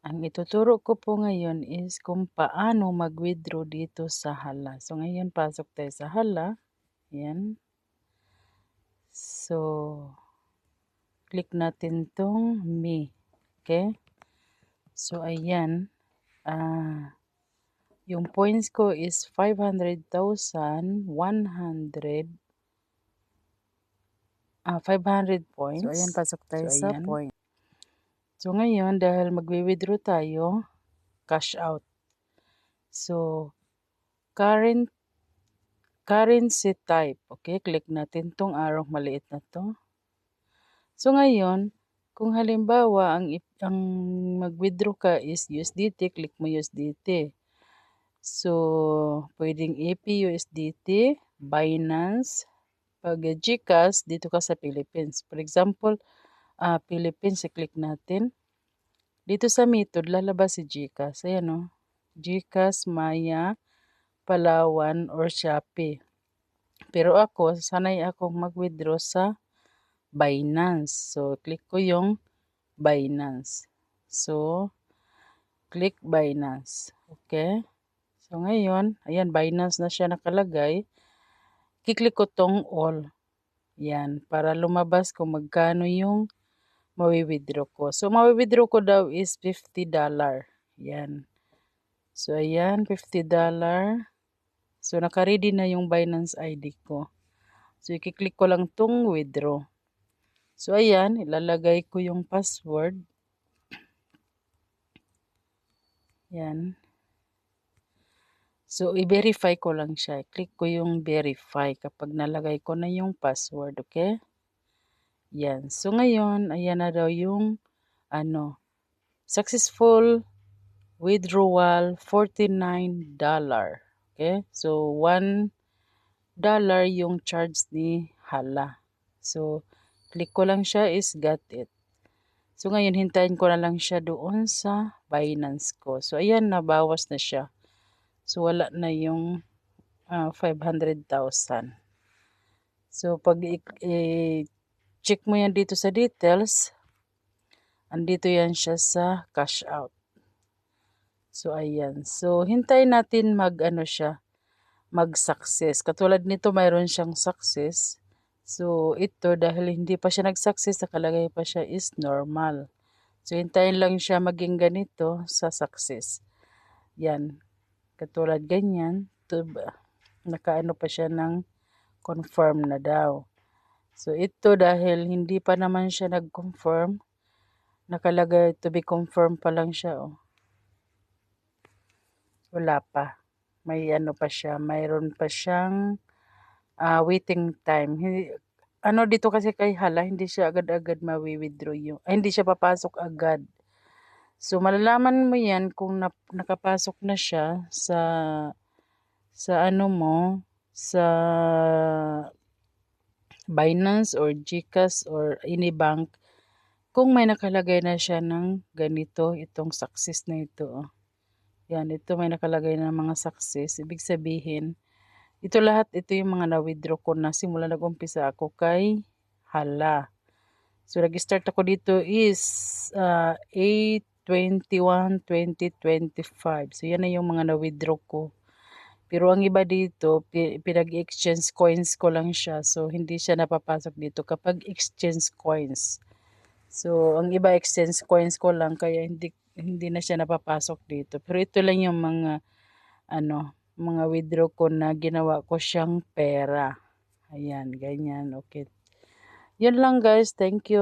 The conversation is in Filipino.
Ang ituturo ko po ngayon is kung paano mag-withdraw dito sa Hala. So, ngayon pasok tayo sa Hala. Ayan. So, click natin tong Me. Okay? So, ayan. Yung points ko is 500 points. So, ayan, pasok tayo sa point. So, ngayon, dahil magwi-withdraw tayo, cash out. So, currency type. Okay, click natin tong arrow maliit na to. So, ngayon, kung halimbawa, ang mag-withdraw ka is USDT, click mo USDT. So, pwedeng AP USDT, Binance, pag GCash, dito ka sa Philippines. For example, Philippines, i-click natin. Dito sa method, lalabas si GCash. Ayan o. GCash, Maya, Palawan, or Shopee. Pero ako, sanay akong mag-withdraw sa Binance. So, click ko yung Binance. So, click Binance. Okay. So, ngayon, ayan, Binance na siya nakalagay. Kiklik ko tong all. Yan, para lumabas kung magkano yung mawi-withdraw ko. So, mawi-withdraw ko daw is $50. Yan. So, ayan, $50. So, naka-ready na yung Binance ID ko. So, ikiklik ko lang tong withdraw. So, ayan, ilalagay ko yung password. Yan. So, i-verify ko lang siya. Click ko yung verify kapag nalagay ko na yung password, okay? Yan. So, ngayon, ayan na daw yung, successful withdrawal, $49. Okay? So, $1 yung charge ni Hala. So, click ko lang siya is got it. So, ngayon, hintayin ko na lang siya doon sa Binance ko. So, ayan, nabawas na siya. So, wala na yung 500,000. So, pag check mo yan dito sa details, andito yan siya sa cash out. So, ayan. So, hintayin natin mag-success. Katulad nito, mayroon siyang success. So, ito, dahil hindi pa siya nag-success, nakalagay pa siya is normal. So, hintayin lang siya maging ganito sa success. Yan. Katulad ganyan. Nakaano pa siya ng confirm na daw. So, ito dahil hindi pa naman siya nag-confirm, nakalagay to be confirmed pa lang siya, oh. Wala pa. May pa siya, mayroon pa siyang waiting time. Dito kasi kay Hala, hindi siya agad-agad mawi-withdraw yung, hindi siya papasok agad. So, malalaman mo yan kung nakapasok na siya sa Binance or GCash or any bank, kung may nakalagay na siya ng ganito, itong success na ito. Oh. Yan, ito may nakalagay na mga success. Ibig sabihin, ito lahat, ito yung mga na-withdraw ko na simula nag-umpisa ako kay Hala. So, nag-start ako dito is 8/21/2025. So, yan na yung mga na-withdraw ko. Pero ang iba dito, pinag-exchange coins ko lang siya. So, hindi siya napapasok dito kapag exchange coins. So, ang iba exchange coins ko lang kaya hindi na siya napapasok dito. Pero ito lang yung mga withdraw ko na ginawa ko siyang pera. Ayan, ganyan. Okay. Yun lang guys. Thank you.